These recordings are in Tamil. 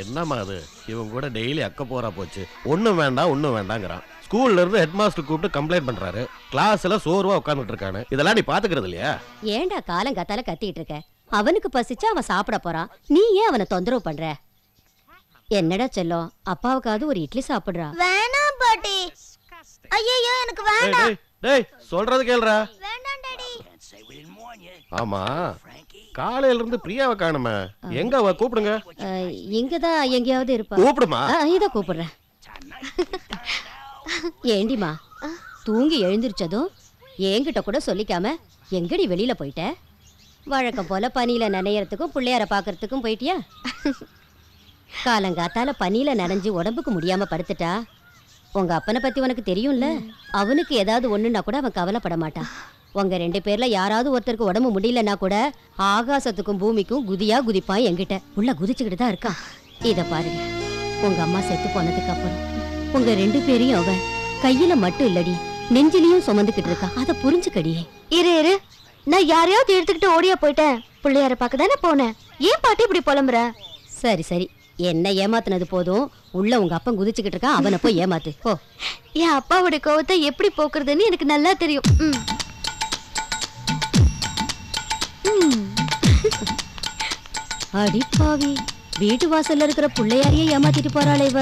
என்னம்மா அது இவங்க கூட டெய்லி அக்க போறா போச்சு. ஒன்றும் வேண்டாங்கிறான். ஸ்கூல்ல இருந்து ஹெட் மாஸ்டர் கூப்பிட்டு கம்ப்ளைண்ட் பண்றாரு. கிளாஸ்ல சோர்வா உட்காந்துட்டு இருக்கானு. இதெல்லாம் நீ பாத்துக்கிறது இல்லையா? ஏன்டா காலம் கத்தால கத்திட்டு இருக்க? அவனுக்கு பசிச்சா அவன் சாப்பிட போறான். நீ ஏன் அவனை தொந்தரவு பண்ற? என்னடா செல்லம், அப்பாவுக்காவது ஒரு இட்லி சாப்பிடுறா. வேணாம் பாட்டி. ஐயோ எனக்கு வேண்டாம். டேய் சொல்றது கேளுடா. வேண்டாம் டாடி. ஆமா காலையில இருந்து பிரியாவை காணுமே, எங்க அவ? கூப்பிடுங்க. இங்கதான் எங்கேயாவது இருப்பா. கூப்பிடுமா. இத கூப்பிடுறேன். ஏண்டிமா தூங்கி எழுந்திருச்சதும் என்கிட்ட கூட சொல்லிக்காம எங்கடி வெளியில போயிட்ட? வழக்கம் போல பனியில நனையறதுக்கும் பிள்ளையார பாக்குறதுக்கும் போயிட்டியா? காலங்காத்தால பனியில நனைஞ்சு உடம்புக்கு முடியாம படுத்துட்டா. உங்க அப்பனை பத்தி உனக்கு தெரியும்ல. அவனுக்கு ஏதாவது ஒண்ணுன்னா கூட அவன் கவலைப்பட மாட்டான். உங்க 2 பேர்ல யாராவது ஒருத்தருக்கு உடம்பு முடியலன்னா கூட ஆகாசத்துக்கும் பூமிக்கும் குதியா குதிப்பான். என்கிட்ட உள்ள குதிச்சுக்கிட்டு தான் இருக்கான். இத பாருங்க, உங்க அம்மா செத்து போனதுக்கு அப்புறம் உங்க 2 பேரையும் அவன் கையில மட்டும் இல்லடி நெஞ்சிலையும் சுமந்துக்கிட்டு இருக்கா. அத புரிஞ்சுக்கடி. இரு நான் யாரையாவது எடுத்துக்கிட்டு ஓடியா போயிட்டேன். பிள்ளையார பார்க்க தானே போனேன். ஏன் பாட்டி இப்படி புலம்புற? சரி என்ன ஏமாத்துனது போதும். உள்ள உங்க அப்பன் குதிச்சுக்கிட்டு இருக்கான். அவனை போய் ஏமாத்து போ. என் அப்பாவோட கோவத்தை எப்படி போக்குறதுன்னு எனக்கு நல்லா தெரியும். அடிப்பாவி, வீட்டு வாசல்ல இருக்கிற பிள்ளையாரையே ஏமாத்திட்டு போறாளே இவ.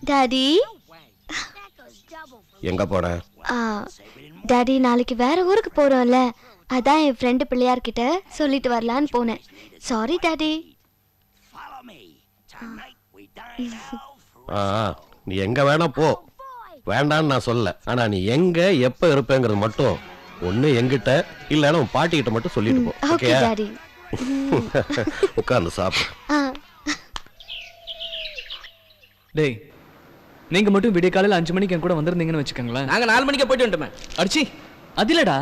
டாடி எங்க போற? டாடி நாளைக்கு வேற ஊருக்கு போறோம்ல, அதான் என் ஃப்ரெண்டு பிள்ளையார்கிட்ட சொல்லிட்டு வரலான்னு போனேன். Sorry daddy. நீ எங்க வேணா போ, வேண்டான்னு நான் சொல்ல. ஆனா நீ எங்க எப்ப இருப்பேங்கிறது மட்டும் ஒண்ணு என்கிட்ட இல்லன்னா உன் பாட்டி கிட்ட மட்டும் சொல்லிட்டு போ. Okay daddy. உட்கார்ந்து சாப்பிடு. டேய் நீங்க மட்டும் விடிய காலையில 5 மணிக்கு என் கூட வந்திருந்தீங்கன்னு வச்சுக்கோங்களேன். நாங்க 4 மணிக்கு போயிட்டு வந்துட்டோமே. அடிச்சி அது இல்லடா,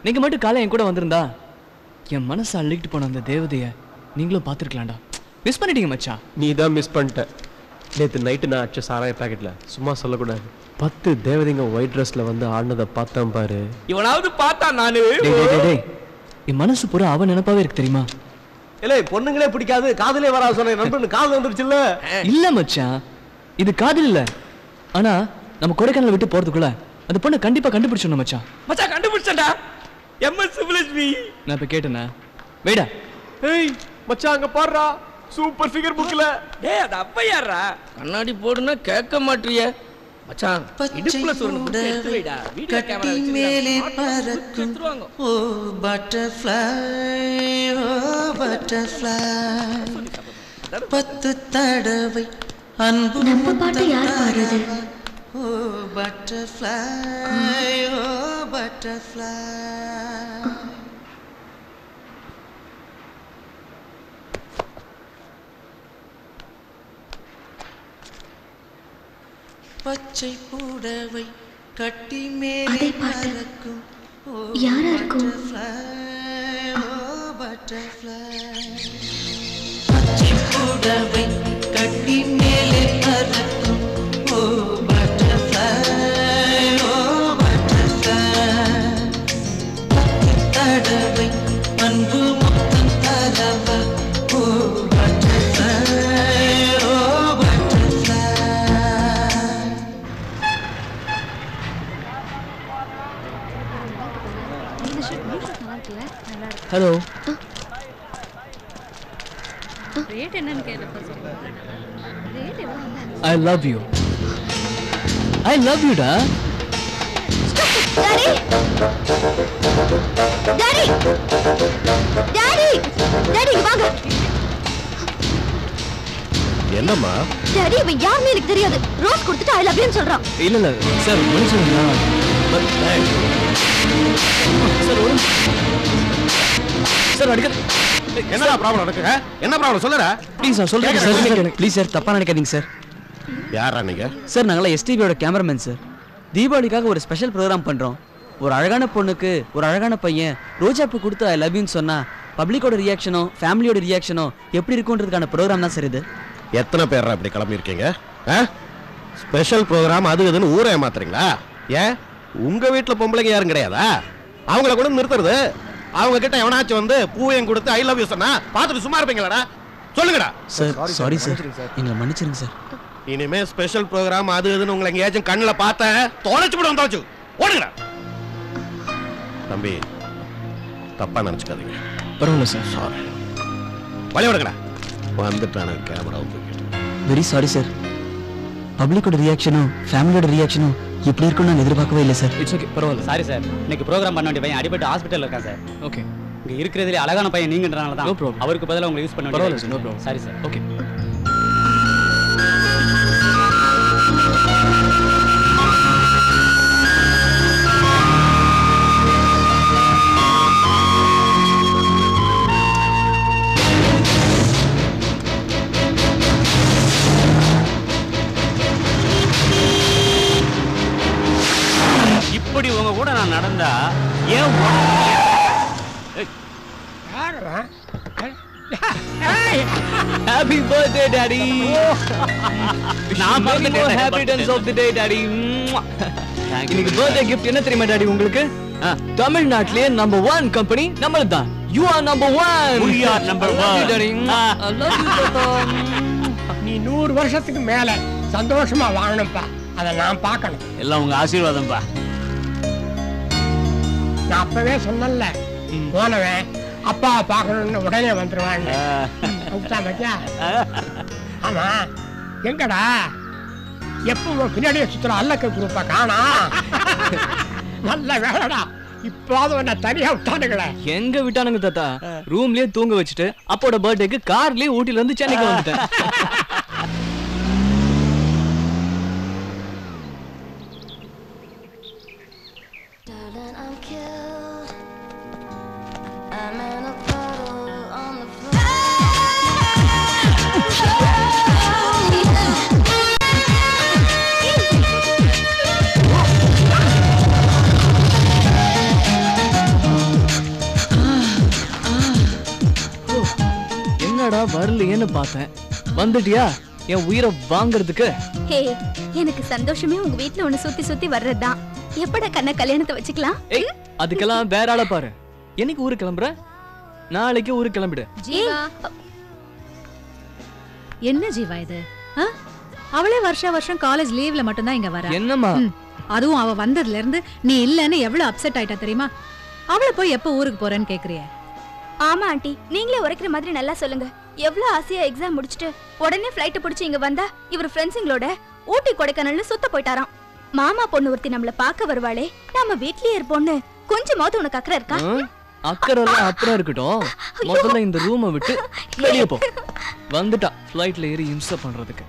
நீங்க மட்டும் காலை என் கூட வந்திருந்தா என் மனசை அள்ளிட்டு போன அந்த தேவதைய நீங்களும் பார்த்துருக்கலாம்டா. மிஸ் பண்ணிட்டீங்க மச்சான். நீ தான் மிஸ் பண்ணிட்ட. நேற்று நைட்டு நான் அடிச்ச சாராய பேக்கெட்ல சும்மா சொல்லக்கூடாது 10 தேவதைங்க ஒயிட் ட்ரெஸ்ல வந்து ஆடினதை பார்த்தேன் பாரு. இவனாவது பார்த்தா நானு. என் மனசு பூரா அவன் நினைப்பாவே இருக்கு தெரியுமா? இல்லை பொண்ணுங்களே பிடிக்காது, காதலே வரா சொன்ன நண்பன் காதல் வந்துருச்சுல்ல. இல்ல மச்சான், இது காதல் இல்ல. ஆனா நம்ம கொடைக்கானல் விட்டு போறதுக்குள்ள அந்த பொண்ணை கண்டிப்பா கண்டுபிடிச்சோம் மச்சான். மச்சான் கண்டுபிடிச்சடா. எம்எஸ் சிவிலஸ்மி. நான் இப்ப கேட்டேனா? வெயிடா. ஏய் மச்சான் அங்க பாருடா, சூப்பர் ஃபிகர் புக்ல. டேய் அது அப்பையாரா? கண்ணாடி போடுனா கேட்க மாட்டறியே. மச்சான் இடுப்புல சொருணு எடுத்து வைடா. வீடியோ கேமரா வச்சு மேலே பறக்கும். ஓ பட்டர்ஃப்ளை ஓ பட்டர்ஃப்ளை 10 தடவை அன்பு. நம்ம பாட்டு யார் பாடுறது? ஓ பட்டர்ஃப்ளை ஓ பட்டர்ஃப்ளை. பச்சை புடவை கட்டி மேலே பறக்கும். யாரா இருக்கும்? ஓ பட்டர்ஃப்ளை பச்சை புடவை கட்டி மேலே பறக்கும். ஓ பட்டர்ஃப்ளை ஓ பட்டர்ஃப்ளை 10 தடவை அன்பு மொத்தம் தரவா. ஓ பட்டர்ஃப்ளை ஓ பட்டர்ஃப்ளை. ஹலோ. ரேட் என்னன்னு கேளுப்பா. ரேட் எவ்வளவு? I love you. I love you டா. டாடி டாடி டாடி டாடி வாங்க. என்னம்மா? டாடி இவன் யாருன்னு எனக்கு தெரியாது. ரோஸ் கொடுத்துட்டு ஐ லவ் யூன்னு சொல்றான். இல்ல சார் மனுஷனா? சார் ஒரு சார் அடிக்க. என்னடா ப்ராப்ளம் நடக்குங்க? என்ன ப்ராப்ளம் சொல்லுடா. ப்ளீஸ் சார் சொல்லுங்க சார். ப்ளீஸ் சார் தப்பா நினைக்காதீங்க சார். யாரா நீங்க? சார் நாங்களாம் எஸ்டிபியோட கேமராமேன் சார். தீபாவளிக்காக ஒரு ஸ்பெஷல் ப்ரோக்ராம் பண்றோம். ஒரு அழகான பொண்ணுக்கு ஒரு அழகான பையன் ரோஜாப்பூ கொடுத்து ஐ லவ் யூன்னு சொன்னா பப்ளிக்கோட ரியாக்ஷனோ ஃபேமிலியோட ரியாக்ஷனோ எப்படி இருக்குன்றதுக்கான ப்ரோக்ராம் தான் சார் இது. எத்தனை பேர் அப்படி கிளம்பி இருக்கீங்க? ஸ்பெஷல் ப்ரோக்ராம் அது இதுன்னு ஊரை ஏமாத்துறீங்களா? ஏன் உங்க வீட்டுல பொம்பளைங்க யாரும் கிடையாதா? அவங்கள கூட நிறுத்துறது. அவங்க கிட்ட எவனாச்சும் வந்து பூவையும் கொடுத்து ஐ லவ் யூ சொன்னா பார்த்துட்டு சும்மா இருப்பீங்களாடா? சொல்லுங்கடா. சார் சாரி சார், எங்களை மன்னிச்சிருங்க சார். இனிமே ஸ்பெஷல் ப்ரோக்ராம் அது இதுன்னு உங்களை எங்கேயாச்சும் கண்ணில் பார்த்தேன் தொலைச்சு விட வந்தாச்சு. ஓடுங்கடா. தம்பி தப்பா நினைச்சுக்காதீங்க. பரவாயில்ல சார். சாரி. வழி விடுங்கடா. வந்துட்டான கேமராவை தூக்கிட்டு. Very sorry sir. பப்ளிக்கோட ரியாக்ஷனும் ஃபேமிலியோட ரியாக்ஷனும் இப்படி இருக்கும்னு நான் எதிர்பார்க்கவே இல்லை சார். இட்ஸ் ஓகே, பரவாயில்ல. சாரி சார், இன்னைக்கு ப்ரோக்ராம் பண்ண வேண்டிய பையன் அடிபட்டு ஹாஸ்பிட்டல்ல இருக்கான் சார். ஓகே. இங்க இருக்கிறதுல அழகான பையன் நீங்கன்றனால தான் No problem. அவருக்கு பதிலா உங்களை யூஸ் பண்ண பரவாயில்ல sir, no problem. Sorry sir. Okay. இப்படி உங்க கூட நான் நடந்தா ஏன் ஹாப்பி பர்த்டே டாடி. நான் மறந்துட்டேன். Happy returns of the day daddy. இன்னைக்கு பர்த்டே gift என்ன தெரியுமா டாடி உங்களுக்கு? தமிழ்நாட்டிலே நம்பர் 1 கம்பெனி நம்மளது தான். You are number 1. We are number 1 daddy. I love you தாத்தா. நீ 100 வருஷத்துக்கு மேல சந்தோஷமா வாழணும்ப்பா. அதை நான் பார்க்கணும். எல்லாம் உங்க ஆசீர்வாதம்ப்பா. நான் அப்பவே சொன்னல, போனவன் அப்பா பார்க்கணும்னு உடனே வந்துருவான். ஆமா, எங்கடா எப்பவும் பின்னாடியே சுத்துற அல்லக்க குரூப்பா காணா? நல்ல வேலைடா, இப்போது என்ன தனியா விட்டானுங்களே. எங்க விட்டானுங்க தாத்தா? ரூம்லயே தூங்க வச்சுட்டு அப்போட பர்த்டேக்கு கார்லயே ஊட்டில இருந்து சென்னைக்கு வந்துட்டேன். என்னடா வரலையேன்னு பார்த்தேன். வந்துட்டியா என் உயிரை வாங்குறதுக்கு? ஹே, எனக்கு சந்தோஷமே உங்க வீட்ல ஒண்ணு சுத்தி சுத்தி வர்றதுதான். எப்படா கண்ண கல்யாணத்தை வச்சுக்கலாம்? ஏய், அதுக்கெல்லாம் வேற ஆள பாரு. என்னைக்கு ஊருக்கு கிளம்புற? நாளைக்கு ஊருக்கு கிளம்பிடு. ஜீவா, என்ன ஜீவா இது? அவளே வருஷம் காலேஜ் லீவ்ல மட்டும் தான் இங்க வரா. என்னம்மா? அதுவும் அவ வந்ததுல இருந்து நீ இல்லன்னு எவ்வளவு அப்செட் ஆயிட்டா தெரியுமா? அவளை போய் எப்ப ஊருக்கு போறேன்னு கேக்குறிய? ஆமா ஆண்டி, நீங்களே உரைக்கிற மாதிரி நல்லா சொல்லுங்க. எவ்வளவு ஆசையா எக்ஸாம் முடிச்சிட்டு உடனே ஃளைட் பிடிச்சு இங்க வந்தா இவர் ஃப்ரெண்ட்ஸுங்களோட ஊட்டி கொடைக்கானல்னு சுத்த போயிட்டாராம். மாமா பொண்ணு ஒருத்தி நம்மள பாக்க வருவாளே, நம்ம வீட்லயே இருப்போம்னு கொஞ்சமாவது உனக்கு அக்கறை இருக்கா? அக்கறெல்லாம் அப்புறம் இருக்கட்டும். முதல்ல இந்த ரூமை விட்டு வெளியே போ. வந்துட்டா ஃளைட்ல ஏறி இம்சை பண்றதுக்கு.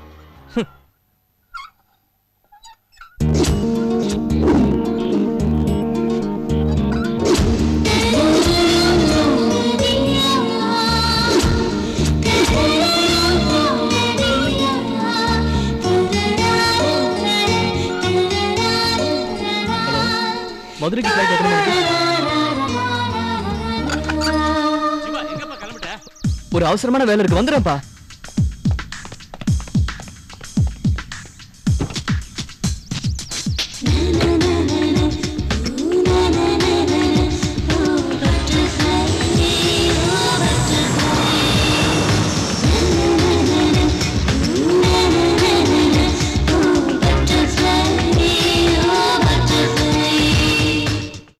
மதுரைக்கு ஃளைட் எத்தனை மணிக்கு? ஒரு அவசரமான வேலை இருக்கு, வந்துடுறேன்ப்பா.